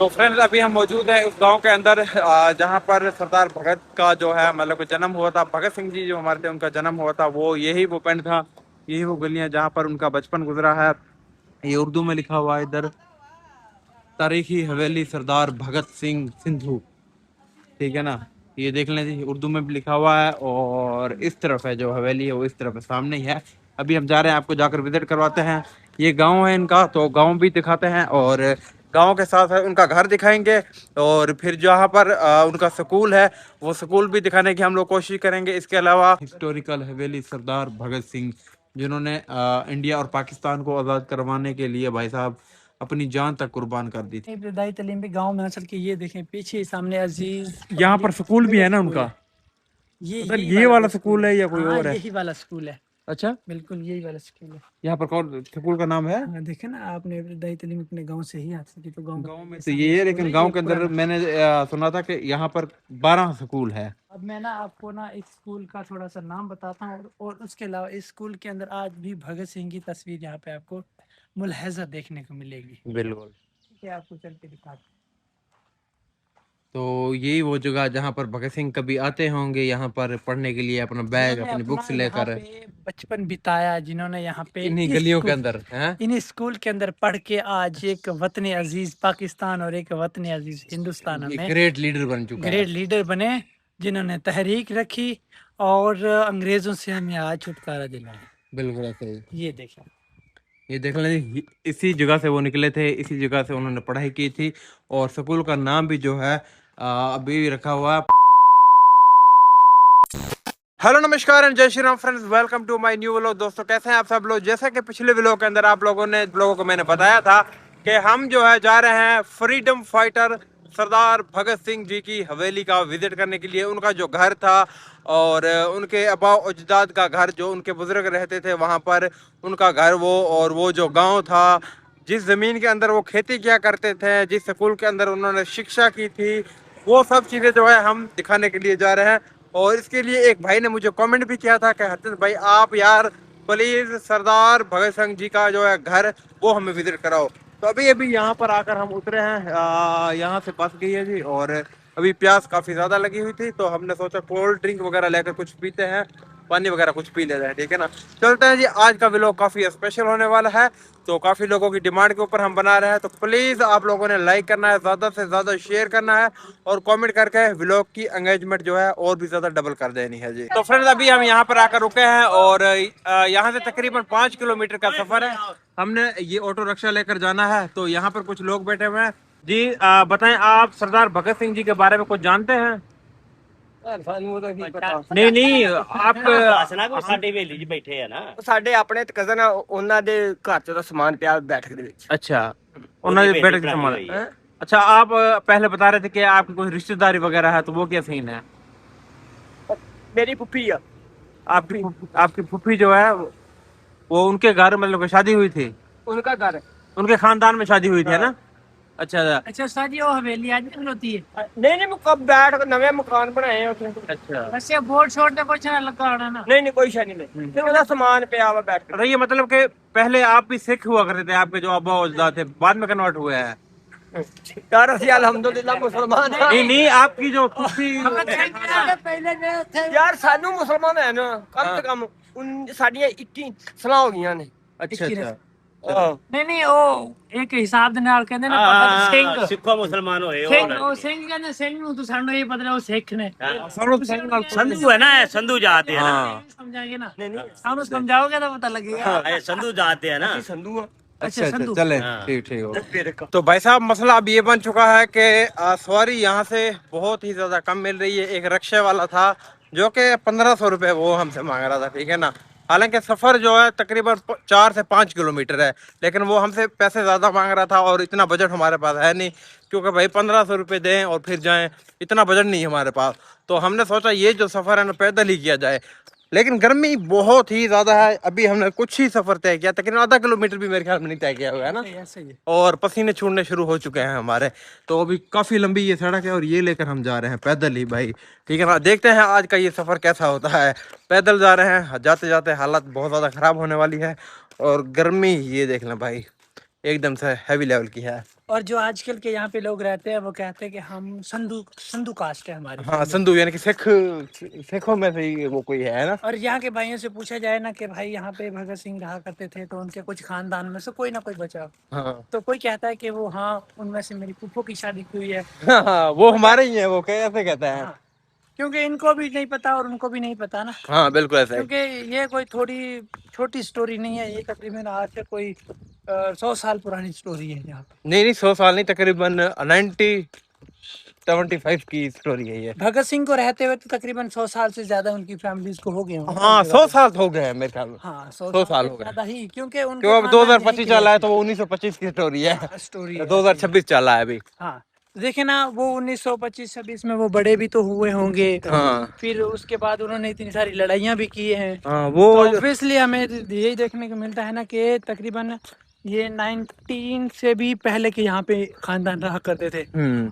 तो फ्रेंड्स अभी हम मौजूद हैं उस गांव के अंदर जहां पर सरदार भगत का जो है मतलब जन्म हुआ था। भगत सिंह जी जो हमारे थे उनका जन्म हुआ था, वो यही वो पिंड था, यही वो गलियां जहां पर उनका बचपन गुजरा है। ये उर्दू में लिखा हुआ है इधर, तारीखी हवेली सरदार भगत सिंह सिंधु। ठीक है ना, ये देख लें जी, उर्दू में भी लिखा हुआ है और इस तरफ है जो हवेली है वो इस तरफ है, सामने ही है। अभी हम जा रहे हैं, आपको जाकर विजिट करवाते हैं। ये गांव है इनका, तो गांव भी दिखाते हैं और गांव के साथ साथ उनका घर दिखाएंगे। और फिर जहाँ पर उनका स्कूल है वो स्कूल भी दिखाने की हम लोग कोशिश करेंगे। इसके अलावा हिस्टोरिकल हवेली सरदार भगत सिंह, जिन्होंने इंडिया और पाकिस्तान को आज़ाद करवाने के लिए भाई साहब अपनी जान तक कुर्बान कर दी थी। इब्तदाई तालीम भी गाँव में असल के ये देखें पीछे सामने अजीज यहाँ पर स्कूल भी है ना उनका, ये मतलब यही ये वाला स्कूल स्कूल है या कोई हाँ, और है? यही वाला स्कूल है। अच्छा, बिल्कुल यही वाला स्कूल है। यहाँ पर कौन स्कूल का नाम है? हाँ, देखे ना आपने इब्तदाई तालीम अपने गांव से ही हासिल की, तो गांव में तो ये है, लेकिन गांव के अंदर मैंने सुना था कि यहाँ पर 12 स्कूल है। अब मैं ना आपको ना इस स्कूल का थोड़ा सा नाम बताता हूँ और उसके अलावा इस स्कूल के अंदर आज भी भगत सिंह की तस्वीर यहाँ पे आपको मुलहजा देखने को मिलेगी। बिल्कुल। ठीक है, आपको चल के दिखाते हैं। तो यही वो जगह जहाँ पर भगत सिंह कभी आते होंगे यहाँ पर पढ़ने के लिए, अपना बैग जिन्होंने अपनी अपना बुक्स यहाँ लेकर पे बचपन बिताया, जिन्होंने यहाँ पे इन्हीं इस गलियों के स्कूल अंदर हैं। इन स्कूल के अंदर पढ़ के आज एक वतन अजीज पाकिस्तान और एक वतन अजीज हिंदुस्तान एक में ग्रेट लीडर बन चुका है। ग्रेट लीडर बने, जिन्होंने तहरीक रखी और अंग्रेजों से हमें आज छुटकारा दिलाया। बिल्कुल ऐसे ही। ये देखें, ये देख लें, इसी जगह से वो निकले थे, इसी जगह से उन्होंने पढ़ाई की थी और स्कूल का नाम भी जो है अभी रखा हुआ है। हेलो नमस्कार एंड जय Shri Ram friends, welcome to my new vlog. दोस्तों कैसे हैं आप सब लोग? जैसा कि पिछले व्लॉग के अंदर आप लोगों को मैंने बताया था कि हम जो है जा रहे हैं फ्रीडम फाइटर सरदार भगत सिंह जी की हवेली का विजिट करने के लिए। उनका जो घर था और उनके आबा अजदाद का घर, जो उनके बुजुर्ग रहते थे वहाँ पर, उनका घर वो, और वो जो गाँव था, जिस ज़मीन के अंदर वो खेती किया करते थे, जिस स्कूल के अंदर उन्होंने शिक्षा की थी, वो सब चीज़ें जो है हम दिखाने के लिए जा रहे हैं। और इसके लिए एक भाई ने मुझे कमेंट भी किया था कि हर्षद भाई आप यार प्लीज सरदार भगत सिंह जी का जो है घर वो हमें विजिट कराओ। तो अभी अभी यहाँ पर आकर हम उतरे हैं, यहाँ से बस गई है जी, और अभी प्यास काफी ज्यादा लगी हुई थी, तो हमने सोचा कोल्ड ड्रिंक वगैरह लेकर कुछ पीते हैं, पानी वगैरह कुछ पी लेते हैं। ठीक है ना, चलते हैं जी। आज का व्लॉग काफी स्पेशल होने वाला है, तो काफी लोगों की डिमांड के ऊपर हम बना रहे हैं, तो प्लीज आप लोगों ने लाइक करना है, ज्यादा से ज्यादा शेयर करना है और कमेंट करके व्लॉग की एंगेजमेंट जो है और भी ज्यादा डबल कर देनी है जी। तो फ्रेंड्स अभी हम यहाँ पर आकर रुके हैं और यहाँ से तकरीबन 5 किलोमीटर का सफर है। हमने ये ऑटो रिक्शा लेकर जाना है, तो यहाँ पर कुछ लोग बैठे हुए हैं जी। बताएं, आप सरदार भगत सिंह जी के बारे में कुछ जानते हैं? नहीं नहीं, आप ਸਾਡੇ ਵੇਲੀ 'ਚ ਬੈਠੇ ਆ ਨਾ। ਸਾਡੇ ਆਪਣੇ ਕਜ਼ਨ ਆ, ਉਹਨਾਂ ਦੇ ਘਰ ਚ ਤਾਂ ਸਮਾਨ ਪਿਆ ਬੈਠਕ ਦੇ ਵਿੱਚ। अच्छा, उन्होंने बेटी बैठक पढ़ाई संभाला। हुई है। अच्छा, आप पहले बता रहे थे कि आपकी कोई रिश्तेदारी वगैरह है, तो वो क्या सीन है? ਮੇਰੀ ਫੁੱਫੀ ਆ। आपकी आपकी फूफी जो है वो उनके घर मतलब कि शादी हुई थी, उनका घर है। उनके खानदान में शादी हुई थी, है ना? अच्छा अच्छा उस्ताद जी, वो हवेली आज भी होती है? नहीं नहीं, कब बैठ के नवे मकान बनाए हैं उसने। अच्छा। वैसे बोर्ड छोड़ दे कुछ ना लगाना ना। नहीं नहीं, कोई शा नहीं, फिर ਉਹਦਾ ਸਮਾਨ ਪਿਆ ਵਾ बैठ तो ये मतलब कि पहले आप भी सिख हुआ करते थे, आपके जो अब्बा अजदाद थे बाद में कन्वर्ट हुए हैं? के यार ਅਸੀਂ अल्हम्दुलिल्लाह मुसलमान हैं। नहीं नहीं, आपकी जो फूफी यार ਸਾਨੂੰ मुसलमान है ना, कम से कम ਸਾਡੀਆਂ 21 ਸਲਾਹ ਹੋ ਗਈਆਂ ਨੇ। अच्छा अच्छा। नहीं नहीं, वो एक हिसाब ਦੇ ਨਾਲ ਕਹਿੰਦੇ ਨਾ ਭਗਤ ਸਿੰਘ ਸਿੱਖੋ ਮੁਸਲਮਾਨ ਹੋਏ ਉਹ ਸਿੰਘ, ਉਹ ਸਿੰਘ ਕਹਿੰਦੇ ਸਿੰਘ ਨੂੰ ਤਾਂ ਸਾਨੂੰ ਇਹ ਪਤਾ ਉਹ ਸਿੱਖ ਨੇ। ਸੰਧੂ ਹੈ ਨਾ, ਇਹ ਸੰਧੂ ਜਾਤ ਦੇ ਹੈ ਨਾ। हाँ समझाएंगे ना, नहीं नहीं, ਸਾਨੂੰ ਸਮਝਾਓਗੇ ਤਾਂ ਪਤਾ लगेगा। ਇਹ ਸੰਧੂ ਜਾਤ ਦੇ ਹੈ ਨਾ। ਅਸੀਂ ਸੰਧੂ ਆ। अच्छा अच्छा, संधू। चले हाँ। ठीक ठीक हो। ਫਿਰ ਇੱਕ तो भाई साहब मसला अब ये बन चुका है कि सवारी यहाँ से बहुत ही ज्यादा कम मिल रही है। एक रिक्शे वाला था जो कि 1500 रुपये वो हमसे मांग रहा था, ठीक है ना। हालांकि सफर जो है तकरीबन 4 से 5 किलोमीटर है, लेकिन वो हमसे पैसे ज्यादा मांग रहा था और इतना बजट हमारे पास है नहीं, क्योंकि भाई 1500 रुपये दें और फिर जाएं, इतना बजट नहीं है हमारे पास। तो हमने सोचा ये जो सफर है ना पैदल ही किया जाए, लेकिन गर्मी बहुत ही ज्यादा है। अभी हमने कुछ ही सफर तय किया, तकरीबन आधा किलोमीटर भी मेरे ख्याल में नहीं तय किया हुआ है ना, ऐसे ही है। और पसीने छूटने शुरू हो चुके हैं हमारे। तो अभी काफी लंबी ये सड़क है और ये लेकर हम जा रहे हैं पैदल ही भाई, ठीक है ना। देखते हैं आज का ये सफर कैसा होता है। पैदल जा रहे हैं, जाते जाते हालत बहुत ज्यादा खराब होने वाली है और गर्मी ये देख लें भाई एकदम से हैवी लेवल की है। और जो आजकल के यहाँ पे लोग रहते हैं वो कहते हैं कि हम संधू संधू कास्ट है हमारी हाँ family। संधू यानी कि सिखों में से ही वो कोई है ना। और यहाँ के भाइयों से पूछा जाए ना कि भाई यहाँ पे भगत सिंह रहा करते थे तो उनके कुछ खानदान में से कोई ना कोई बचा, हाँ तो कोई कहता है कि वो हाँ उनमें से मेरी फूफो की शादी हुई है। हाँ वो हमारे ही है, वो कैसे कहते हैं। हाँ, क्योंकि इनको भी नहीं पता और उनको भी नहीं पता ना, हाँ बिल्कुल ऐसा ही। क्योंकि ये कोई थोड़ी छोटी स्टोरी नहीं है, ये तकरीबन आज से कोई 100 साल पुरानी स्टोरी है यहाँ पे। नहीं नहीं 100 साल नहीं, तकरीबन 1975 की स्टोरी है ये। भगत सिंह को रहते हुए तो तकरीबन 100 साल से ज्यादा उनकी फैमिलीज को हो गए होंगे। हाँ 100 साल हो गए हैं मेरे ख्याल में। हाँ 100 साल हो गए ज्यादा ही, क्योंकि क्यों उनके अब 2025 चला है तो वो 1925 की स्टोरी है। स्टोरी 2026 चला है अभी। हाँ देखे ना, वो 1925-26 में वो बड़े भी तो हुए होंगे। हाँ फिर उसके बाद उन्होंने इतनी सारी लड़ाइयाँ भी की हैं। हाँ वो तो ऑब्वियसली हमें यही देखने को मिलता है ना कि तकरीबन ये 19 से भी पहले के यहाँ पे खानदान रहा करते थे।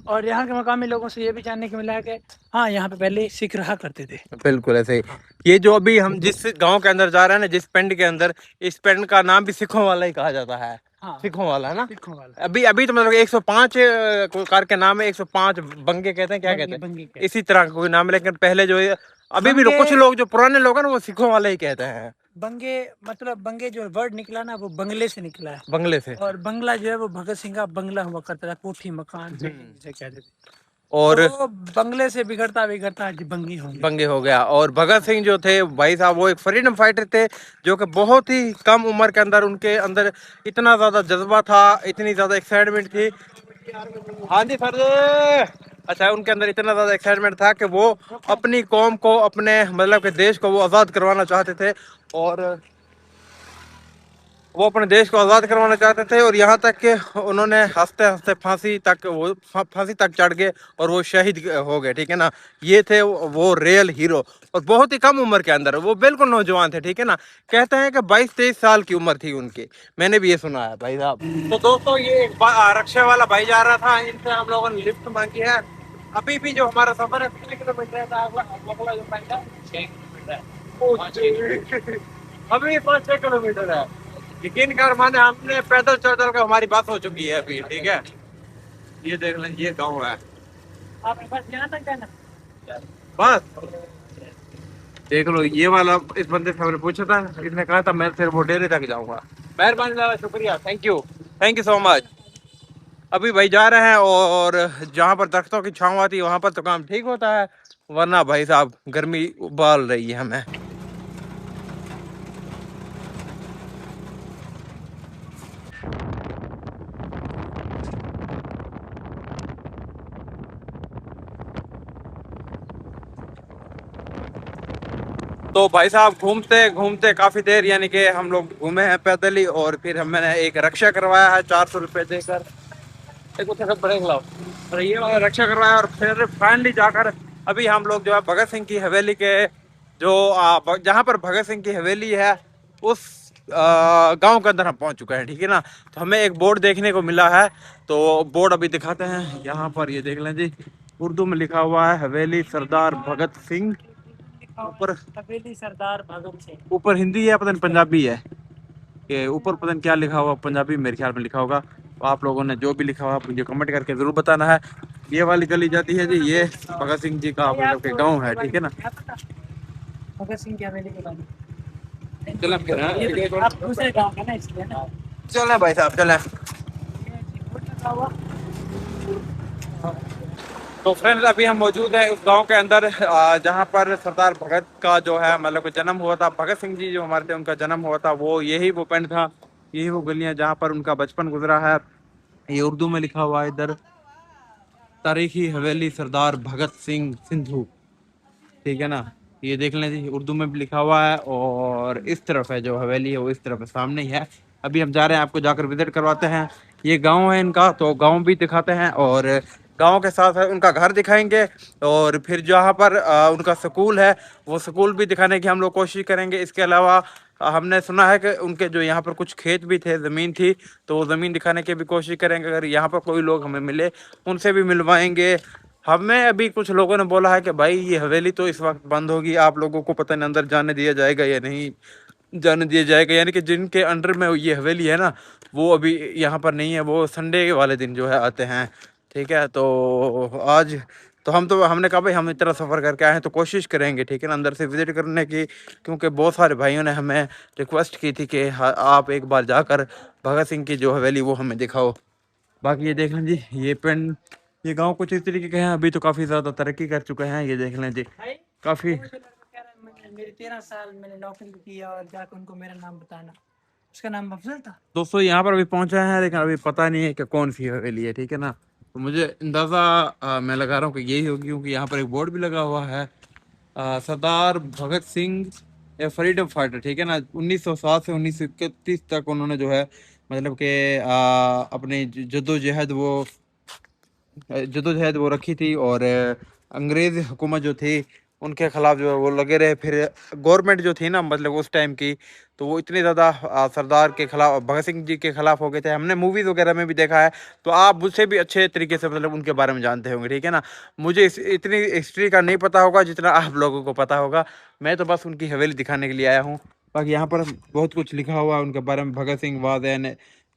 और यहाँ के मकामी लोगों से ये भी जानने को मिला है कि हाँ यहाँ पे पहले सिख रहा करते थे। बिल्कुल ऐसे ही। ये जो अभी हम जिस गांव के अंदर जा रहे हैं ना, जिस पिंड के अंदर, इस पिंड का नाम भी सिखों वाला ही कहा जाता है। हाँ सिखों वाला है ना। सिखों वाला अभी अभी तो मतलब 105 कोई कार के नाम है, 105 बंगे कहते हैं, क्या कहते हैं, बंगी के। इसी तरह का कोई नाम है। लेकिन पहले जो है अभी भी बंगे- कुछ लोग जो पुराने लोग हैं ना वो सिखों वाले ही कहते हैं। बंगे मतलब बंगे जो वर्ड निकला ना वो बंगले से निकला है। बंगले से। और बंगला जो है वो भगत सिंह का बंगला हुआ करता था, कोठी मकान जिसे कहते थे। और तो बंगले से बिगड़ता बिगड़ता आज बंगी होंगे। बंगे हो गया। और भगत सिंह जो थे भाई साहब वो एक फ्रीडम फाइटर थे, जो कि बहुत ही कम उम्र के अंदर उनके अंदर इतना ज्यादा जज्बा था, इतनी ज्यादा एक्साइटमेंट थी। हाँ जी सर जी। अच्छा उनके अंदर इतना ज्यादा एक्साइटमेंट था कि वो अपनी कौम को, अपने मतलब के देश को वो आजाद करवाना चाहते थे। और वो अपने देश को आज़ाद करवाना चाहते थे। और यहाँ तक कि उन्होंने हंसते हंसते फांसी तक चढ़ गए और वो शहीद हो गए। ठीक है ना। ये थे वो रियल हीरो, और बहुत ही कम उम्र के अंदर, वो बिल्कुल नौजवान थे। ठीक है ना। कहते हैं कि 22-23 साल की उम्र थी उनकी, मैंने भी ये सुना है भाई साहब। तो दोस्तों ये एक रक्शे वाला भाई जा रहा था, इनसे हम लोगों ने लिफ्ट मांगी है। अभी भी जो हमारा सफर है कितने किलोमीटर है, अभी 5-6 किलोमीटर है। यकीन कर माने हमने पैदल चल चल के हमारी बात हो चुकी है अभी। ठीक है। ये देख लें, ये गांव है। आप बस यहाँ तक जाना। बस देख लो, ये वाला इस बंदे से हमने पूछा था, इसने कहा था मैं सिर्फ वो डेरे तक जाऊंगा। मेहरबानी ज़्यादा, शुक्रिया, थैंक यू सो मच। अभी भाई जा रहे हैं, और जहाँ पर दरख्तों की छाँव आती है वहाँ पर तो काम ठीक होता है, वरना भाई साहब गर्मी उबाल रही है हमें। तो भाई साहब घूमते घूमते काफी देर, यानी कि हम लोग घूमे हैं पैदल ही, और फिर मैंने एक रक्षा करवाया है 400 रुपये देकर। और ये वाला रक्षा करवाया, और फिर फाइनली जाकर अभी हम लोग जो है भगत सिंह की हवेली के जो जहाँ पर भगत सिंह की हवेली है उस गांव के अंदर हम पहुंच चुके हैं। ठीक है ना। तो हमें एक बोर्ड देखने को मिला है, तो बोर्ड अभी दिखाते हैं। यहाँ पर ये देख लें जी, उर्दू में लिखा हुआ है हवेली सरदार भगत सिंह। ऊपर हवेली सरदार भगत सिंह, ऊपर हिंदी है, पता नहीं पंजाबी है, कि ऊपर पता नहीं क्या लिखा हुआ, पंजाबी मेरे ख्याल में लिखा होगा। तो आप लोगों ने जो भी लिखा हुआ मुझे कमेंट करके जरूर बताना है। ये वाली गली जाती है जी, ये भगत सिंह जी का मतलब के गाँव है। ठीक है ना। भगत सिंह की हवेली के बारे में चलें फिर, हाँ? आप दूसरे गांव का ना, इसलिए ना। चलें भाई साहब चलें। तो फ्रेंड्स अभी हम मौजूद हैं उस गांव के अंदर जहां पर सरदार भगत का जो है मतलब कि जन्म हुआ था। भगत सिंह जी जो हमारे थे उनका जन्म हुआ था, वो यही वो पिंड था, यही वो गलियां जहां पर उनका बचपन गुजरा है। ये उर्दू में लिखा हुआ है इधर, तारीखी हवेली सरदार भगत सिंह सिंधु। ठीक है ना। ये देख लें जी, उर्दू में भी लिखा हुआ है, और इस तरफ है जो हवेली है वो इस तरफ है, सामने ही है। अभी हम जा रहे हैं, आपको जाकर विजिट करवाते हैं। ये गांव है इनका, तो गांव भी दिखाते हैं, और गांव के साथ साथ उनका घर दिखाएंगे, और फिर जहाँ पर उनका स्कूल है वो स्कूल भी दिखाने की हम लोग कोशिश करेंगे। इसके अलावा हमने सुना है कि उनके जो यहाँ पर कुछ खेत भी थे, ज़मीन थी, तो वो ज़मीन दिखाने की भी कोशिश करेंगे। अगर यहाँ पर कोई लोग हमें मिले उनसे भी मिलवाएंगे। हमें अभी कुछ लोगों ने बोला है कि भाई ये हवेली तो इस वक्त बंद होगी, आप लोगों को पता नहीं अंदर जाने दिया जाएगा या नहीं। जाने दिया जाएगा, यानी कि जिनके अंडर में ये हवेली है ना वो अभी यहाँ पर नहीं है, वो संडे वाले दिन जो है आते हैं। ठीक है, तो आज तो हमने कहा भाई हम इतना सफ़र करके आए हैं तो कोशिश करेंगे, ठीक है ना, अंदर से विज़िट करने की, क्योंकि बहुत सारे भाइयों ने हमें रिक्वेस्ट की थी कि आप एक बार जाकर भगत सिंह की जो हवेली वो हमें दिखाओ। बाकी ये देख लें जी, ये गांव कुछ इस तरीके के हैं, अभी तो काफ़ी ज़्यादा तरक्की कर चुके हैं। ये देख लें जी, काफ़ी। मेरे 13 साल मैंने नौकरी किया और जाकर उनको मेरा नाम बताना, उसका नाम अफजल था। दोस्तों यहाँ पर अभी पहुंचा है लेकिन अभी पता नहीं है कि कौन सी हवेली है, ठीक है ना। तो मुझे अंदाज़ा मैं लगा रहा हूँ कि यही होगी, क्योंकि यहाँ पर एक बोर्ड भी लगा हुआ है, सरदार भगत सिंह ए फ्रीडम फाइटर, ठीक है ना। 1907 से 1931 तक उन्होंने जो है मतलब कि अपनी जद्दोजहद वो रखी थी, और अंग्रेज हुकूमत जो थी उनके खिलाफ जो है वो लगे रहे। फिर गवर्नमेंट जो थी ना मतलब उस टाइम की, तो वो इतनी ज़्यादा सरदार के खिलाफ, भगत सिंह जी के खिलाफ हो गए थे। हमने मूवीज़ वगैरह में भी देखा है, तो आप मुझसे भी अच्छे तरीके से मतलब उनके बारे में जानते होंगे, ठीक है ना। मुझे इतनी हिस्ट्री का नहीं पता होगा जितना आप लोगों को पता होगा। मैं तो बस उनकी हवेली दिखाने के लिए आया हूँ। बाकी यहाँ पर बहुत कुछ लिखा हुआ है उनके बारे में। Bhagat Singh was an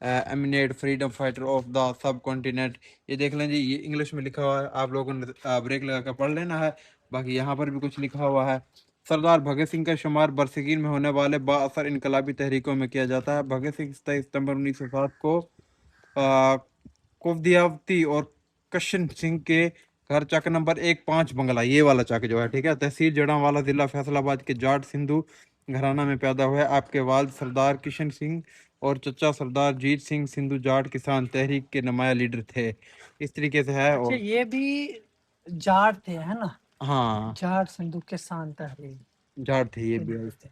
eminent freedom fighter of the subcontinent. ये देख लें जी, ये इंग्लिश में लिखा हुआ है, आप लोगों ने ब्रेक लगा कर पढ़ लेना है। बाकी यहाँ पर भी कुछ लिखा हुआ है। सरदार भगत सिंह का शुमार बरसीगीर में होने वाले बाअसर इनकलाबी तहरीकों में किया जाता है। भगत सिंह 27 सितंबर 1907 को कुवदियावती और कशन सिंह के घर चक नंबर 15 बंगला, ये वाला चक जो है, ठीक है, तहसील जड़ांवाला, जिला फैसलाबाद के जाट सिंधु घराना में पैदा हुए। आपके वालिद सरदार किशन सिंह और चचा सरदार जीत सिंह सिंधु जाट किसान तहरीक के नुमाया लीडर थे। इस तरीके से है। अच्छा, और ये भी जाट थे है ना? हाँ, जाट संदूक के शान तहरीर जाट थे ये भी। थे।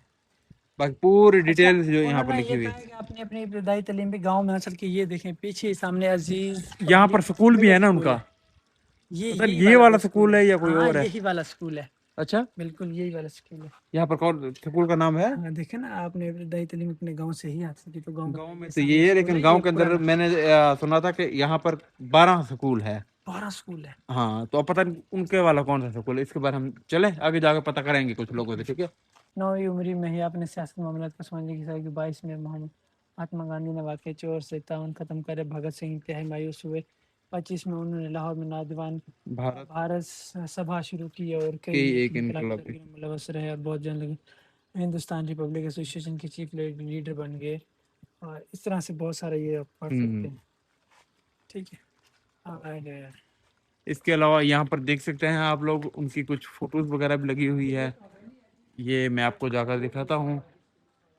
बाकी पूरी अच्छा, डिटेल्स जो यहाँ पर उन्होंने लिखी ये हुई कहा है। कि अपनी अपनी इब्तदाई तालीम भी गाँव में हासिल की। ये देखें पीछे सामने अजीज यहाँ पर स्कूल भी है ना स्कूल उनका, है। ये पता नहीं यही ये वाला वाला वो स्कूल स्कूल है। है या कोई हाँ, और है। यही वाला स्कूल है, अच्छा, बिल्कुल यही वाला स्कूल है। यहाँ पर कौन स्कूल का नाम है? हाँ, देखे ना, आपने इब्तदाई तालीम अपने गांव से ही हासिल की, तो गांव गांव में के तो सामने ये है, स्कूल लेकिन है, गांव ये के अंदर पुराना मैंने सुना था कि यहाँ पर 12 स्कूल है। 12 स्कूल है। हाँ, तो अब पता नहीं उनके वाला कौन सा स्कूल है, इसके बारे में हम चले आगे जाकर पता करेंगे कुछ लोगों से, ठीक है। 9वीं उम्र में ही आपने सियासी मामला को समझने की साल की 22 में महात्मा गांधी ने वाकई चोर से ताउन खत्म करे। भगत सिंह इंतहाई मायूस हुए। 25 में उन्होंने लाहौर में नौजवान भारत भारत सभा शुरू की और के कई एक इनकलाबी इनकलाबी। तहरीकों में मुलव्वस रहे और बहुत जन लगे। हिंदुस्तान रिपब्लिक एसोसिएशन के चीफ लीडर बन गए, और इस तरह से बहुत सारे ये आप पढ़ सकते हैं, ठीक है। और इसके अलावा यहाँ पर देख सकते हैं आप लोग, उनकी कुछ फोटोज वगैरह भी लगी हुई है। ये मैं आपको जाकर दिखाता हूँ।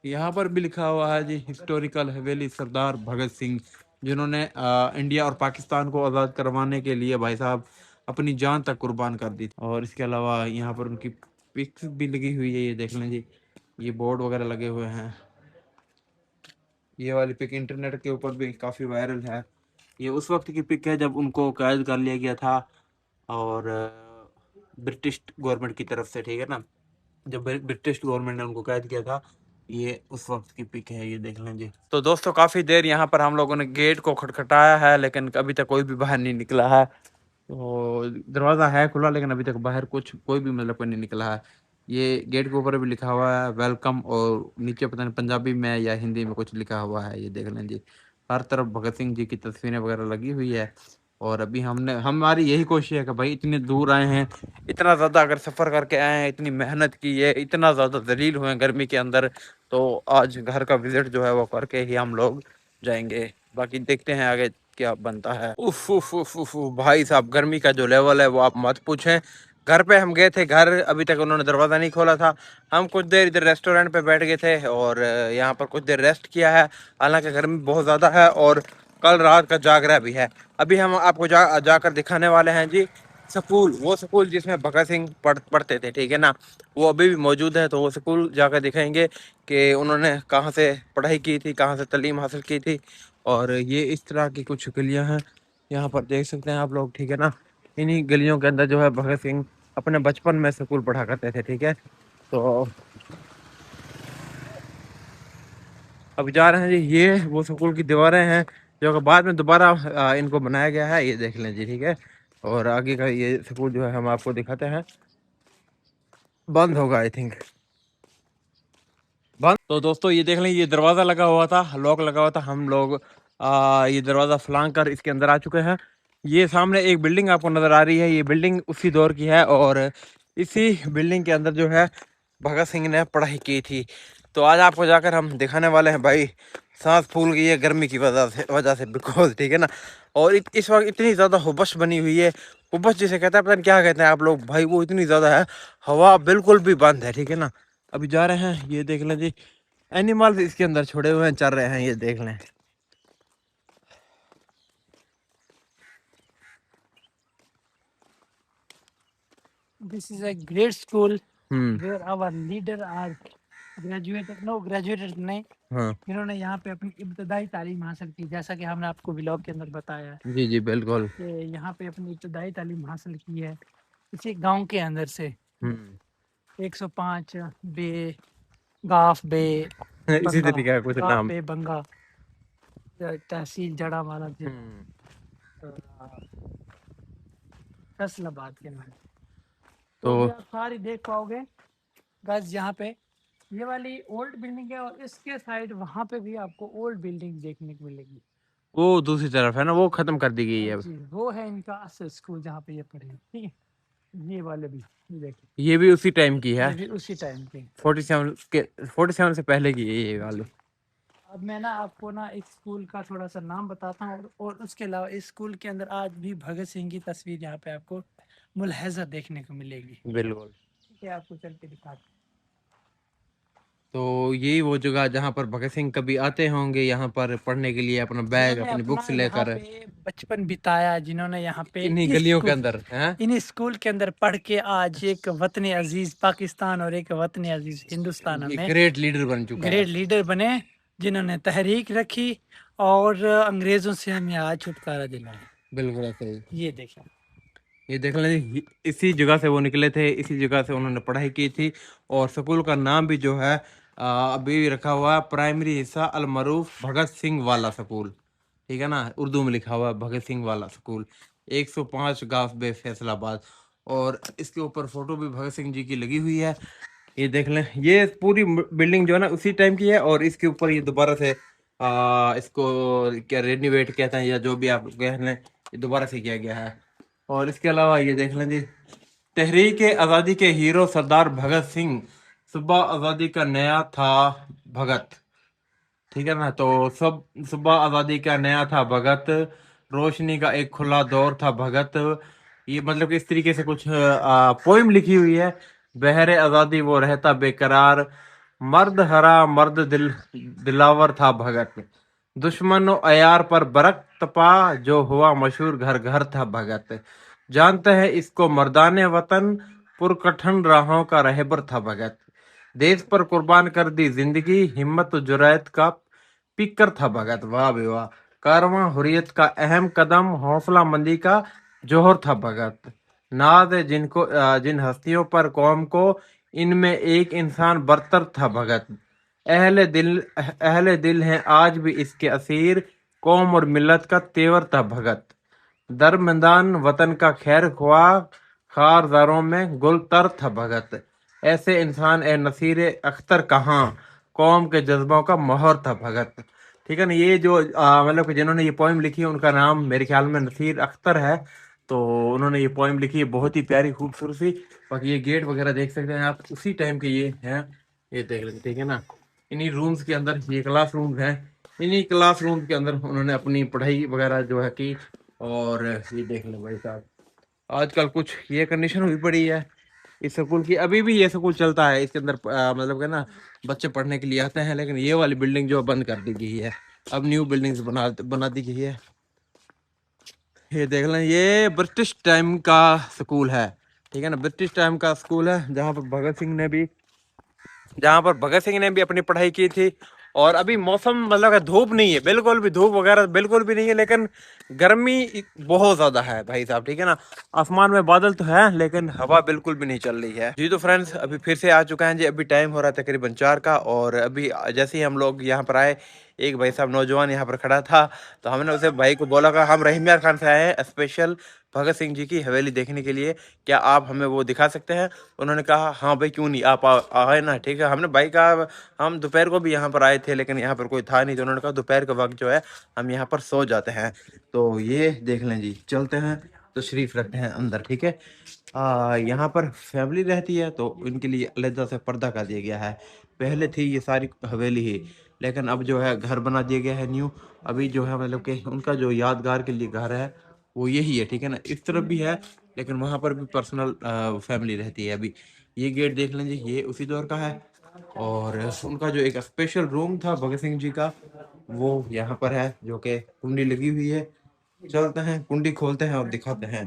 यहाँ पर भी लिखा हुआ है जी, हिस्टोरिकल हवेली सरदार भगत सिंह, जिन्होंने इंडिया और पाकिस्तान को आज़ाद करवाने के लिए भाई साहब अपनी जान तक कुर्बान कर दी थी। और इसके अलावा यहाँ पर उनकी पिक्स भी लगी हुई है, ये देख लें जी, ये बोर्ड वगैरह लगे हुए हैं। ये वाली पिक इंटरनेट के ऊपर भी काफ़ी वायरल है। ये उस वक्त की पिक है जब उनको कैद कर लिया गया था, और ब्रिटिश गवर्नमेंट की तरफ से, ठीक है ना, जब ब्रिटिश गवर्नमेंट ने उनको कैद किया था, ये उस वक्त की पिक है, ये देख लें जी। तो दोस्तों काफ़ी देर यहाँ पर हम लोगों ने गेट को खटखटाया है, लेकिन अभी तक कोई भी बाहर नहीं निकला है। तो दरवाज़ा है खुला, लेकिन अभी तक बाहर कोई भी मतलब कोई नहीं निकला है। ये गेट के ऊपर भी लिखा हुआ है वेलकम, और नीचे पता नहीं पंजाबी में या हिंदी में कुछ लिखा हुआ है, ये देख लें जी। हर तरफ भगत सिंह जी की तस्वीरें वगैरह लगी हुई है। और अभी हमारी यही कोशिश है कि भाई इतने दूर आए हैं, इतना ज़्यादा अगर सफ़र करके आए हैं, इतनी मेहनत की है, इतना ज़्यादा जलील हुए हैं गर्मी के अंदर, तो आज घर का विजिट जो है वो करके ही हम लोग जाएंगे। बाकी देखते हैं आगे क्या बनता है। उफ उफ उफ उफ उफ, भाई साहब गर्मी का जो लेवल है वो आप मत पूछें। घर पे हम गए थे, घर अभी तक उन्होंने दरवाज़ा नहीं खोला था। हम कुछ देर इधर रेस्टोरेंट पे बैठ गए थे और यहाँ पर कुछ देर रेस्ट किया है। हालांकि गर्मी बहुत ज़्यादा है और कल रात का जागरा भी है। अभी हम आपको जाकर दिखाने वाले हैं जी स्कूल, वो स्कूल जिसमें भगत सिंह पढ़ते थे, ठीक है ना, वो अभी भी मौजूद है। तो वो स्कूल जाकर दिखाएंगे कि उन्होंने कहाँ से पढ़ाई की थी, कहाँ से तालीम हासिल की थी। और ये इस तरह की कुछ गलियाँ हैं, यहाँ पर देख सकते हैं आप लोग, ठीक है ना। इन्हीं गलियों के अंदर जो है भगत सिंह अपने बचपन में स्कूल पढ़ा करते थे, ठीक है। तो अब जा रहे हैं जी, ये वो स्कूल की दीवारें हैं जो कि बाद में दोबारा इनको बनाया गया है, ये देख लें जी, ठीक है। और आगे का ये स्कूल जो है हम आपको दिखाते हैं, बंद होगा आई थिंक। बंद। तो दोस्तों ये देख लें, ये दरवाजा लगा हुआ था, लॉक लगा हुआ था। हम लोग ये दरवाजा फलांग कर इसके अंदर आ चुके हैं। ये सामने एक बिल्डिंग आपको नजर आ रही है, ये बिल्डिंग उसी दौर की है और इसी बिल्डिंग के अंदर जो है भगत सिंह ने पढ़ाई की थी। तो आज आपको जाकर हम दिखाने वाले हैं भाई, सांस फूल गई है गर्मी की वजह से बिकॉज, ठीक है ना। और इस वक्त इतनी ज़्यादा हुबश बनी हुई है, हुबश जिसे कहते हैं पता नहीं क्या कहते हैं आप लोग भाई, वो इतनी ज़्यादा है, हवा बिल्कुल भी बंद है, ठीक है ना। अभी जा रहे हैं, ये देख लें जी, एनिमल्स इसके अंदर छोड़े हुए हैं, चल रहे हैं, ये देख लें। This is a great school where our leader are graduated, no graduated नहीं, हाँ इन्होंने यहाँ पे अपनी इब्तदाई तालीम हासिल की, जैसा कि हमने आपको व्लॉग के अंदर बताया है जी जी बिल्कुल। कि यहाँ पे अपनी इब्तदाई तालीम हासिल की है इसी गांव के अंदर से। 105 बे, गाफ बे, इसी बंगा, तरीके का कुछ गाफ नाम। बे बंगा, तहसील जड़ावाला, फैसलाबाद के नाम। तो तो ये आप सारी देख पाओगे बस यहाँ पे, ये वाली ओल्ड बिल्डिंग है और इसके साइड वहाँ पे भी आपको ओल्ड बिल्डिंग देखने को मिलेगी। वो दूसरी तरफ है ना, वो खत्म कर दी गई है। जी वो है इनका असल स्कूल जहाँ पे ये पढ़े, ठीक है। ये वाले भी ये देखिए, ये भी उसी टाइम की है, ये भी उसी टाइम के। 47 से पहले की है ये वाली। अब मैं ना आपको ना इस स्कूल का थोड़ा सा नाम बताता हूँ और उसके अलावा इस स्कूल के अंदर आज भी भगत सिंह की तस्वीर यहाँ पे आपको मुलहजा देखने को मिलेगी। बिल्कुल। ठीक है, आपको चल के दिखाते हैं। तो यही वो जगह जहाँ पर भगत सिंह कभी आते होंगे यहाँ पर पढ़ने के लिए, अपना बैग जिन्होंने अपनी अपना बुक्स यहाँ लेकर पे बचपन बिताया, जिन्होंने यहाँ पे इन्हीं इस गलियों के स्कूल- अंदर हैं। इन स्कूल के अंदर पढ़ के आज एक वतन अजीज पाकिस्तान और एक वतन अजीज हिंदुस्तान ये में ग्रेट लीडर बन चुका है। ग्रेट लीडर बने, जिन्होंने तहरीक रखी और अंग्रेजों से हमें आज छुटकारा दिलाया। बिल्कुल ऐसे ही। ये देखें, ये देख लें, इसी जगह से वो निकले थे, इसी जगह से उन्होंने पढ़ाई की थी। और स्कूल का नाम भी जो है अभी भी रखा हुआ है, प्राइमरी हिस्सा अलमरूफ भगत सिंह वाला स्कूल, ठीक है ना। उर्दू में लिखा हुआ है भगत सिंह वाला स्कूल, 105 गाफ बे फैसलाबाद। और इसके ऊपर फोटो भी भगत सिंह जी की लगी हुई है। ये देख लें, ये पूरी बिल्डिंग जो है ना उसी टाइम की है। और इसके ऊपर ये दोबारा से इसको क्या रेनोवेट कहते हैं या जो भी आप कह लें, ये दोबारा से किया गया है। और इसके अलावा ये देख लें जी, तहरीक आज़ादी के हीरो सरदार भगत सिंह, सुबह आज़ादी का नया था भगत, ठीक है ना। तो सब सुबह आज़ादी का नया था भगत, रोशनी का एक खुला दौर था भगत। ये मतलब कि इस तरीके से कुछ पोइम लिखी हुई है। बहरे आज़ादी वो रहता बेकरार, मर्द हरा मर्द दिलावर था भगत, दुश्मन अयार पर बरक तपा, जो हुआ मशहूर घर घर था भगत। जानते हैं इसको मर्दाने वतन, पुरकठन राहों का रहबर था भगत। देश पर कुर्बान कर दी जिंदगी, हिम्मत जुरैत का पीकर था भगत। वाह बे वाह। कारवां हुर्रियत का अहम कदम, हौसला मंदी का जौहर था भगत। नाज है जिनको जिन हस्तियों पर कौम को, इनमें एक इंसान बरतर था भगत। अहले दिल हैं आज भी इसके असीर, कौम और मिल्लत का तेवर था भगत। दरमिंदान वतन का खैर ख्वाह, खारदारों में गुलतर था भगत। ऐसे इंसान ए नसीर अख्तर कहाँ, कौम के जज्बों का मोहर था भगत। ठीक है ना। ये जो मतलब कि जिन्होंने ये पोइम लिखी है उनका नाम मेरे ख्याल में नसीर अख्तर है। तो उन्होंने ये पोइम लिखी है, बहुत ही प्यारी खूबसूरत सी। बाकी ये गेट वगैरह देख सकते हैं आप, उसी टाइम के ये हैं, ये देख लेते, ठीक है ना। इन्हीं रूम्स के अंदर ये क्लास रूम है, इन्हीं क्लास रूम के अंदर उन्होंने अपनी पढ़ाई वगैरह जो है की। और ये देख लें भाई साहब, आजकल कुछ ये कंडीशन हुई पड़ी है इस स्कूल की। अभी भी ये स्कूल चलता है, इसके अंदर मतलब कि ना बच्चे पढ़ने के लिए आते हैं। लेकिन ये वाली बिल्डिंग जो बंद कर दी गई है, अब न्यू बिल्डिंग्स बना दी गई है। ये देख लें, ये ब्रिटिश टाइम का स्कूल है, ठीक है ना। ब्रिटिश टाइम का स्कूल है जहाँ पर भगत सिंह ने भी अपनी पढ़ाई की थी। और अभी मौसम मतलब है धूप नहीं है, बिल्कुल भी धूप वगैरह बिल्कुल भी नहीं है, लेकिन गर्मी बहुत ज्यादा है भाई साहब, ठीक है ना। आसमान में बादल तो है लेकिन हवा बिल्कुल भी नहीं चल रही है जी। तो फ्रेंड्स अभी फिर से आ चुका है जी, अभी टाइम हो रहा है तकरीबन 4 का। और अभी जैसे ही हम लोग यहाँ पर आए, एक भाई साहब नौजवान यहाँ पर खड़ा था, तो हमने उसे भाई को बोला कि हम रहीम यार खान से आए हैं स्पेशल भगत सिंह जी की हवेली देखने के लिए, क्या आप हमें वो दिखा सकते हैं? उन्होंने कहा हाँ भाई क्यों नहीं, आप आए ना, ठीक है। हमने भाई कहा हम दोपहर को भी यहाँ पर आए थे लेकिन यहाँ पर कोई था नहीं, तो उन्होंने कहा दोपहर के वक्त जो है हम यहाँ पर सो जाते हैं। तो ये देख लें जी, चलते हैं तो शरीफ रखते हैं अंदर, ठीक है। यहाँ पर फैमिली रहती है तो इनके लिए अलग से पर्दा कर दिया गया है। पहले थी ये सारी हवेली ही, लेकिन अब जो है घर बना दिया गया है न्यू। अभी जो है मतलब कि उनका जो यादगार के लिए घर है वो यही है, ठीक है ना। इस तरफ भी है लेकिन वहाँ पर भी पर्सनल फैमिली रहती है। अभी ये गेट देख लें जी, ये उसी दौर का है। और उनका जो एक स्पेशल रूम था भगत सिंह जी का, वो यहाँ पर है, जो कि कुंडी लगी हुई है। चलते हैं, कुंडी खोलते हैं और दिखाते हैं।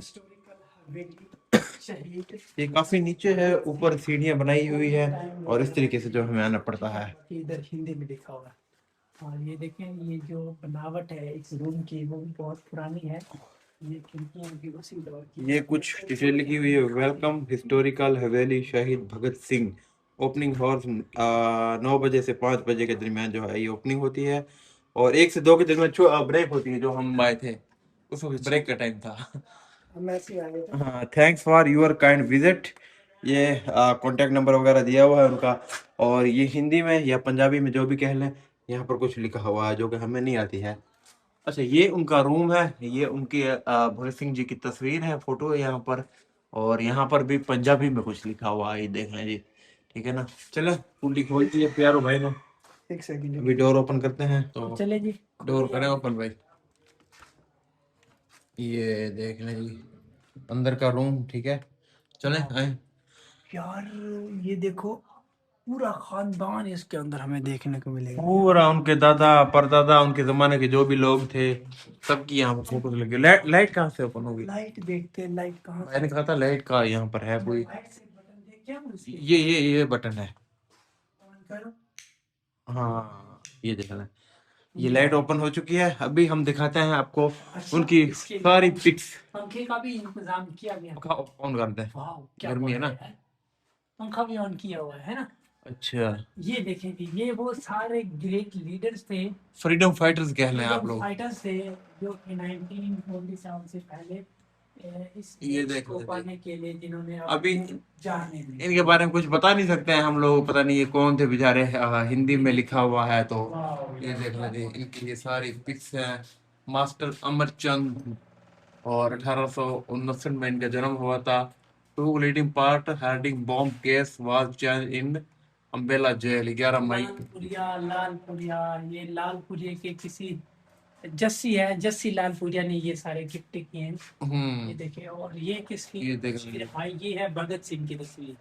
ये काफी नीचे है, ऊपर सीढ़ियां बनाई हुई है और इस तरीके से जो हमें आना पड़ता है। इधर हिंदी में लिखा हुआ है। और ये देखें, ये जो बनावट है इस रूम की वो भी बहुत पुरानी है। ये खिड़कियां भी उसी दौर की। ये कुछ डिटेल लिखी हुई है। वेलकम हिस्टोरिकल हवेली शहीद भगत सिंह। ओपनिंग हॉर्स 9 बजे से 5 बजे के दरमियान जो है ये ओपनिंग होती है, और 1 से 2 के दरमियान ब्रेक होती है। जो हम आए थे उस वक्त ब्रेक का टाइम था। हम ऐसे आए थे। हाँ, thanks for your kind visit. ये कॉन्टैक्ट नंबर वगैरह दिया हुआ है उनका, और ये हिंदी में या पंजाबी में जो भी कह लें, यहाँ पर कुछ लिखा हुआ है जो कि हमें नहीं आती है। अच्छा, ये उनका रूम है, ये उनकी भगत सिंह जी की तस्वीर है, फोटो है यहाँ पर, और यहाँ पर भी पंजाबी में कुछ लिखा हुआ है, ये देख लें जी, ठीक है ना। चलो कुंडी खोलती है प्यारो भाई ने, एक सेकंड अभी डोर ओपन करते हैं। तो चले जी। डोर करें ओपन भाई। ये देख लें जी अंदर का रूम, ठीक है। चले आए। यार ये देखो, पूरा खानदान इसके अंदर हमें देखने को मिलेगा। पूरा उनके दादा परदादा, उनके जमाने के जो भी लोग थे, सबकी यहाँ पर फोटो लगी। लाइट कहाँ से ओपन होगी? लाइट देखते हैं, लाइट कहाँ से? मैंने कहा था लाइट का यहाँ पर है कोई। लाइट से बटन देख क्या उसकी? ये बटन है। ऑन करो। हाँ, ये देख लें, ये लाइट ओपन हो चुकी है। अभी हम दिखाते हैं आपको उनकी सारी पिक्स। पंखे का भी इंतजाम किया गया। ऑन करते हैं, वाह, क्या गर्मी है ना। पंखा भी ऑन किया हुआ है ना। अच्छा, ये देखें कि ये वो सारे ग्रेट लीडर्स थे, फ्रीडम फाइटर्स कह लें आप लोग। फाइटर्स थे जो कि 1947 से पहले इस ये देश देखो को पाने के लिए जिन्होंने अभी जाने दी। इनके बारे में कुछ बता नहीं सकते हैं हम लोग, पता नहीं ये कौन थे बेचारे। हिंदी में लिखा हुआ है तो ये देख लीजिए, इनकी ये सारी पिक्स हैं। मास्टर अमरचंद, और 1859 में इनका जन्म हुआ था। To leading part heading bomb case was change in Ambala jail 11 May. Lalpuria, ये लालपुरिया के किसी जस्सी है, जस्सी लालपुरिया ने ये सारे गिफ्ट किए हैं। ये देखिए, और ये किसकी ये देख तस्वीर है भाई? ये है भगत सिंह की तस्वीर,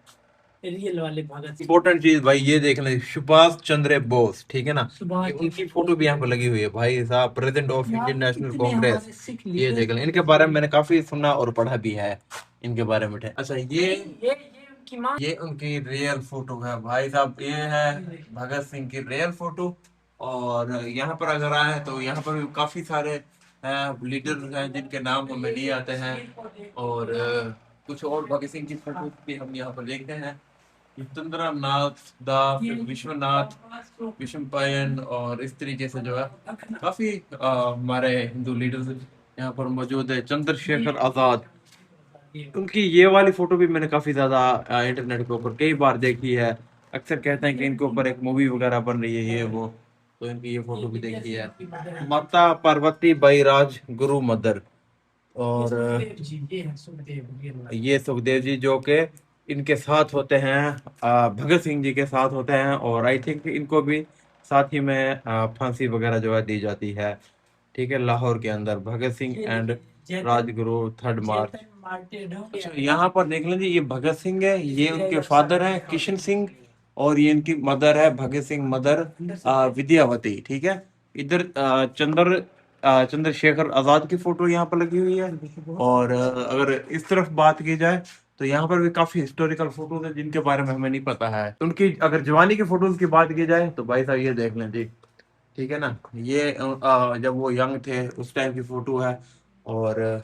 रियल वाले भगत सिंह। इम्पोर्टेंट चीज भाई, ये देख लें, सुभाष चंद्र बोस, ठीक है ना। सुभाष ये उनकी फोटो भी यहाँ पर लगी हुई है भाई साहब, प्रेसिडेंट ऑफ इंडियन नेशनल कितने कांग्रेस। हमारे सिख ये लीडर देख लें, इनके बारे में मैंने काफी सुना और पढ़ा भी है इनके बारे में। अच्छा, ये उनकी माँ, ये उनकी रियल फोटो है भाई साहब। ये है भगत सिंह की रियल फोटो। और यहाँ पर अगर आए तो यहाँ पर भी काफी सारे लीडर हैं जिनके नाम हमें नहीं आते हैं, और कुछ और भगत सिंह की फोटो भी हम यहाँ पर देखते हैं। चंद्रा नाथ दास, विश्वनाथ विश्वपायन, और इस तरीके से जो है काफी हमारे हिंदू लीडर्स यहाँ पर मौजूद है। चंद्रशेखर आजाद, उनकी ये वाली फोटो भी मैंने काफी ज्यादा इंटरनेट के ऊपर कई बार देखी है। अक्सर कहते हैं कि इनके ऊपर एक मूवी वगैरह बन रही है, ये वो, तो इनकी ये फोटो भी देखी है। माता Parvati by Raj Guru mother, और ये सुखदेव जी जो के इनके साथ होते हैं, भगत सिंह जी के साथ होते हैं, और आई थिंक इनको भी साथ ही में फांसी वगैरह जो है दी जाती है, ठीक है, लाहौर के अंदर। भगत सिंह एंड राजगुरु 3 मार्च। अच्छा, यहाँ पर देख लीजिए, ये भगत सिंह है, ये उनके फादर हैं किशन सिंह, और ये इनकी मदर है भगत सिंह मदर विद्यावती, ठीक है। इधर चंद्रशेखर आजाद की फोटो यहाँ पर लगी हुई है। और अगर इस तरफ बात की जाए तो यहाँ पर भी काफी हिस्टोरिकल फोटोज हैं जिनके बारे में हमें नहीं पता है। उनकी अगर जवानी की फोटोज की बात की जाए तो भाई साहब ये देख लें जी, ठीक है ना। ये जब वो यंग थे उस टाइम की फोटो है। और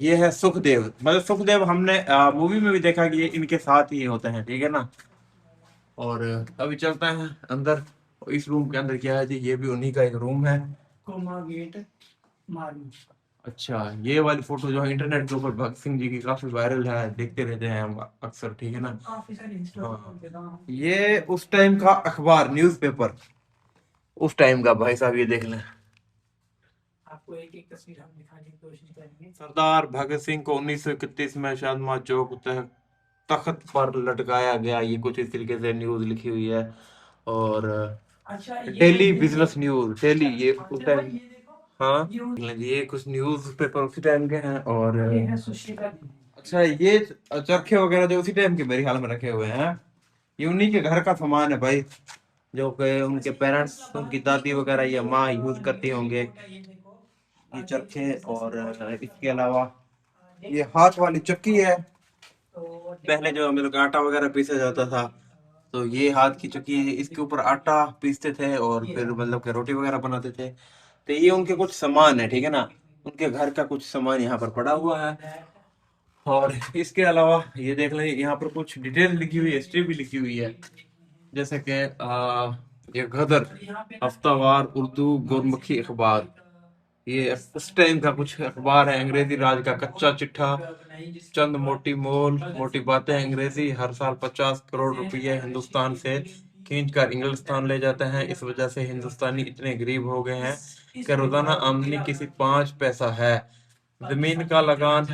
ये है सुखदेव, मतलब सुखदेव हमने मूवी में भी देखा कि ये इनके साथ ही होते हैं, ठीक है ना। और अभी चलते हैं अंदर, और इस रूम के अंदर क्या है जी, ये भी उन्हीं का एक रूम है। कोमा गेट मारू। अच्छा, ये वाली फोटो जो है इंटरनेट के ऊपर भगत सिंह जी की काफी वायरल है, देखते रहते हैं हम अक्सर, ठीक है ना। काफी सारे हाँ, ये उस टाइम का अखबार, न्यूज़पेपर उस टाइम का, भाई साहब ये देख लें। आपको एक एक तस्वीर हम दिखाने की कोशिश करेंगे। सरदार भगत सिंह को 1931 में शादमा चौक तख्त पर लटकाया गया, ये कुछ इस तरीके से न्यूज लिखी हुई है। और अच्छा डेली बिजनेस न्यूज, डेली ये उस भाई टाइम, ये देखो, हाँ ये कुछ न्यूज पेपर उसी टाइम के हैं। और ये है सुशीला दीदी। अच्छा, ये चरखे वगैरह जो उसी टाइम के मेरे ख्याल में रखे हुए हैं, ये उन्हीं के घर का सामान है भाई, जो कि उनके पेरेंट्स, उनकी दादी वगैरह या माँ यूज करती होंगे, ये चरखे। और इसके अलावा ये हाथ वाली चक्की है, पहले जो हम लोग आटा वगैरह पीसा जाता था, तो ये हाथ की चक्की है, इसके ऊपर आटा पीसते थे और फिर मतलब के रोटी वगैरह बनाते थे। तो ये उनके कुछ सामान है, ठीक है ना, उनके घर का कुछ सामान यहाँ पर पड़ा हुआ है। और इसके अलावा ये देख लें, यहाँ पर कुछ डिटेल लिखी हुई है, हिस्ट्री भी लिखी हुई है, जैसे कि ये गदर, हफ्तावार उर्दू गुरमुखी अखबार, ये उस टाइम का कुछ अखबार है, अंग्रेजी राज का कच्चा चिट्ठा, चंद मोटी बातें अंग्रेजी, हर साल 50 करोड़ रुपए हिंदुस्तान से खींचकर इंग्लिस्तान ले जाते हैं, इस वजह से हिंदुस्तानी इतने गरीब हो गए हैं कि रोजाना आमदनी किसी 5 पैसा है, जमीन का लगान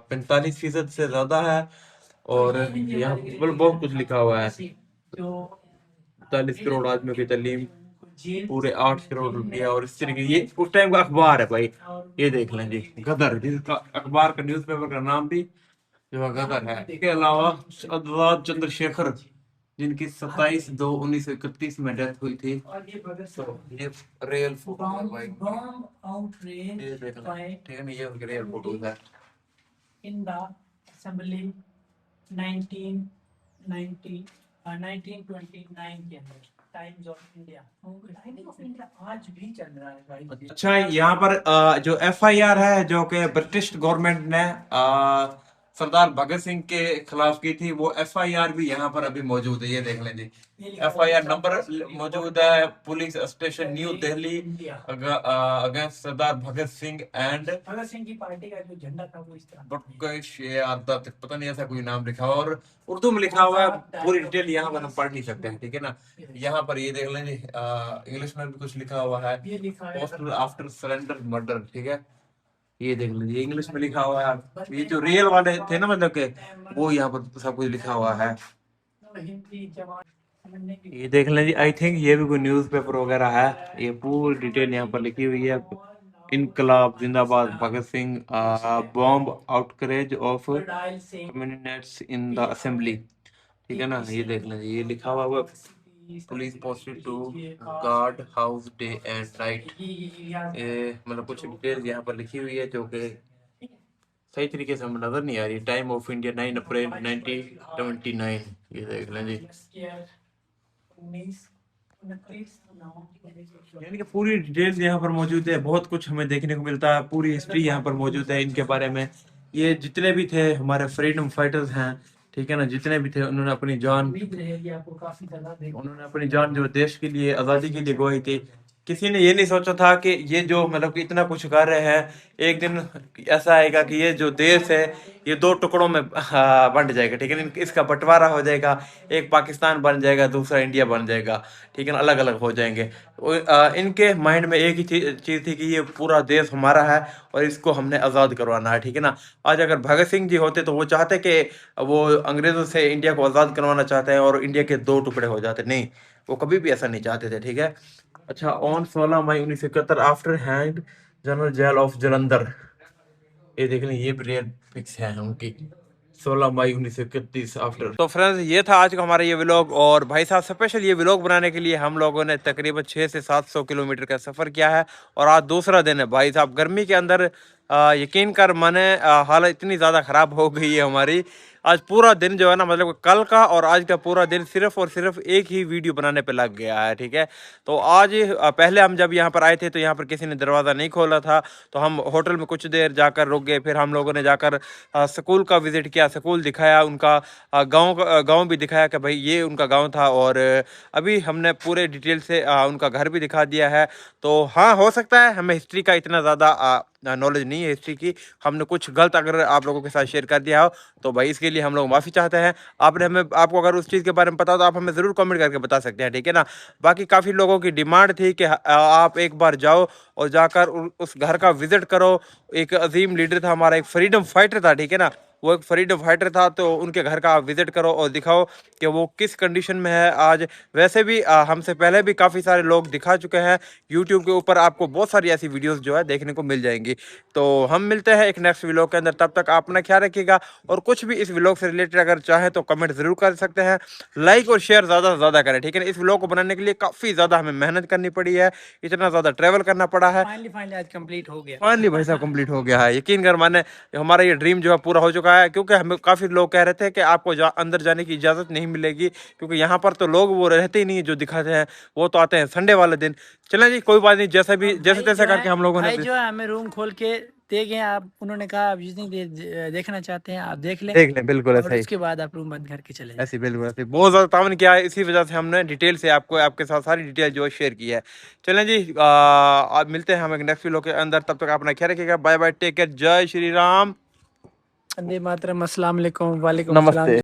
45% से ज्यादा है। और यहाँ पर बहुत कुछ लिखा हुआ है, 45 करोड़ आदमियों की तालीम, पूरे 8 करोड़ रुपया, और इस तरीके, ये उस टाइम का अखबार है भाई, ये देख लें जी, गदर, जिसका अखबार का न्यूज़पेपर का नाम भी जो है गदर है। इसके अलावा आजाद चंद्रशेखर, जिनकी 27/2/1931 में डेथ हुई थी, तो ये रियल फोटो है भाई, ये देख लें, ठीक है ना, ये उनकी रियल फोटो है। इन द असेंबली 1990 1929 के अंदर, times of India. Times of India आज भी चल रहा है भाई। अच्छा, यहाँ पर जो FIR है जो कि ब्रिटिश गवर्नमेंट ने सरदार भगत सिंह के खिलाफ की थी, वो FIR भी यहाँ पर अभी मौजूद है, ये देख लें जी, FIR नंबर मौजूद है, police station New Delhi against Sardar Bhagat Singh and Bhagat Singh की पार्टी का जो झंडा था वो इस तरह पता नहीं ऐसा कोई नाम लिखा हुआ, और उर्दू में लिखा हुआ है, पूरी डिटेल यहाँ पर हम पढ़ नहीं सकते हैं, ठीक है ना। यहाँ पर ये देख लें जी, इंग्लिश में भी कुछ लिखा हुआ है, ये लिखा है पोस्टल आफ्टर सरेंडर मर्डर, ठीक है, ये देख लीजिए, इंग्लिश में लिखा हुआ है। ये जो रियल वाले थे ना, मतलब के, वो यहाँ पर सब कुछ लिखा हुआ है, हिंदी जवान समझने की। ये देख लें जी, आई थिंक ये भी कोई न्यूज़पेपर वगैरह है, ये पूरी डिटेल यहाँ पर लिखी हुई है। इनकलाब जिंदाबाद Bhagat Singh, bomb outrage of communists in the assembly, ठीक है ना, ये देख लें जी, ये लिखा हुआ है, police posted to guard house day and night, मतलब कुछ डिटेल यहाँ पर लिखी हुई है जो कि सही तरीके से हमें नजर नहीं आ रही। टाइम ऑफ इंडिया 9 अप्रैल 1929, ये देख लें जी, यानी कि पूरी डिटेल्स यहाँ पर मौजूद है, बहुत कुछ हमें देखने को मिलता है, पूरी हिस्ट्री यहाँ पर मौजूद है इनके बारे में। ये जितने भी थे हमारे फ्रीडम फाइटर्स हैं, ठीक है ना, जितने भी थे, उन्होंने अपनी जान जो देश के लिए, आज़ादी के लिए गवाई थी। किसी ने ये नहीं सोचा था कि ये जो मतलब कि इतना कुछ कर रहे हैं, एक दिन ऐसा आएगा कि ये जो देश है ये 2 टुकड़ों में बंट जाएगा, ठीक है ना, इसका बंटवारा हो जाएगा, एक पाकिस्तान बन जाएगा, दूसरा इंडिया बन जाएगा, ठीक है ना, अलग अलग हो जाएंगे। इनके माइंड में एक ही चीज़ थी कि ये पूरा देश हमारा है और इसको हमने आज़ाद करवाना है, ठीक है ना। आज अगर भगत सिंह जी होते तो वो चाहते कि वो अंग्रेज़ों से इंडिया को आज़ाद करवाना चाहते हैं और इंडिया के 2 टुकड़े हो जाते, नहीं, वो कभी भी ऐसा नहीं चाहते थे, ठीक है। अच्छा, on 16 May 1971 after hand general jail of Jalandhar, ये देख लें, ये भी रियल पिक्स है उनकी, 16 मई 1931 आफ्टर। तो फ्रेंड्स, ये था आज का हमारा ये व्लॉग, और भाई साहब स्पेशल ये व्लॉग बनाने के लिए हम लोगों ने तकरीबन 600 से 700 किलोमीटर का सफ़र किया है, और आज दूसरा दिन है भाई साहब, गर्मी के अंदर यकीन कर माने हालत इतनी ज़्यादा ख़राब हो गई है हमारी, आज पूरा दिन जो है ना, मतलब कल का और आज का पूरा दिन सिर्फ और सिर्फ एक ही वीडियो बनाने पे लग गया है, ठीक है। तो आज पहले हम जब यहाँ पर आए थे तो यहाँ पर किसी ने दरवाज़ा नहीं खोला था, तो हम होटल में कुछ देर जाकर रुक गए। फिर हम लोगों ने जाकर स्कूल का विज़िट किया, स्कूल दिखाया, उनका गांव भी दिखाया कि भाई ये उनका गांव था। और अभी हमने पूरे डिटेल से उनका घर भी दिखा दिया है। तो हाँ, हो सकता है हमें हिस्ट्री का इतना ज़्यादा नॉलेज नहीं है हिस्ट्री की, हमने कुछ गलत अगर आप लोगों के साथ शेयर कर दिया हो तो भाई इसके लिए हम लोग माफ़ी चाहते हैं। आपको अगर उस चीज़ के बारे में पता हो तो आप हमें ज़रूर कमेंट करके बता सकते हैं, ठीक है ना। बाकी काफ़ी लोगों की डिमांड थी कि आप एक बार जाओ और जाकर उस घर का विजिट करो। एक अजीम लीडर था हमारा, एक फ्रीडम फाइटर था, ठीक है ना, वो एक फ्रीडम फाइटर था, तो उनके घर का आप विजिट करो और दिखाओ कि वो किस कंडीशन में है आज। वैसे भी हमसे पहले भी काफ़ी सारे लोग दिखा चुके हैं, यूट्यूब के ऊपर आपको बहुत सारी ऐसी वीडियोस जो है देखने को मिल जाएंगी। तो हम मिलते हैं एक नेक्स्ट व्लॉग के अंदर, तब तक आप अपना ख्याल रखिएगा। और कुछ भी इस व्लॉग से रिलेटेड अगर चाहें तो कमेंट ज़रूर कर सकते हैं, लाइक और शेयर ज़्यादा से ज़्यादा करें, ठीक है ना। इस व्लॉग को बनाने के लिए काफ़ी ज़्यादा हमें मेहनत करनी पड़ी है, इतना ज़्यादा ट्रैवल करना पड़ा है। फाइनली आज कंप्लीट हो गया। फाइनली भाई साहब कंप्लीट हो गया है, यकीन कर माने हमारा ये ड्रीम जो है पूरा हो चुका है। क्योंकि हमें काफ़ी लोग कह रहे थे कि आपको अंदर जाने की इजाज़त नहीं मिलेगी, क्योंकि यहाँ पर तो लोग वो रहते ही नहीं है जो दिखाते हैं, वो तो आते हैं संडे वाले दिन। चलें जी, कोई बात नहीं, जैसे तैसे करके हम लोगों ने भाई जो है हमें रूम खोल के दे गए। आप उन्होंने कहा आप जितनी देर देखना चाहते हैं आप देख लें, बिल्कुल और ऐसा ही, उसके बाद आप रूम बंद करके चले जाएं। ऐसी बिल्कुल ऐसी बहुत ज़्यादा तावन किया है, इसी वजह से हमने डिटेल से आपके साथ सारी डिटेल जो है शेयर की है। चलें जी, आप मिलते हैं हम एक नेक्स्ट वीडियो के अंदर, तब तक अपना ख्याल रखिएगा। बाय बाय, टेक केयर, जय श्री राम, वंदे मातरम, अस्सलाम वालेकुम। वालेकुम नमस्ते।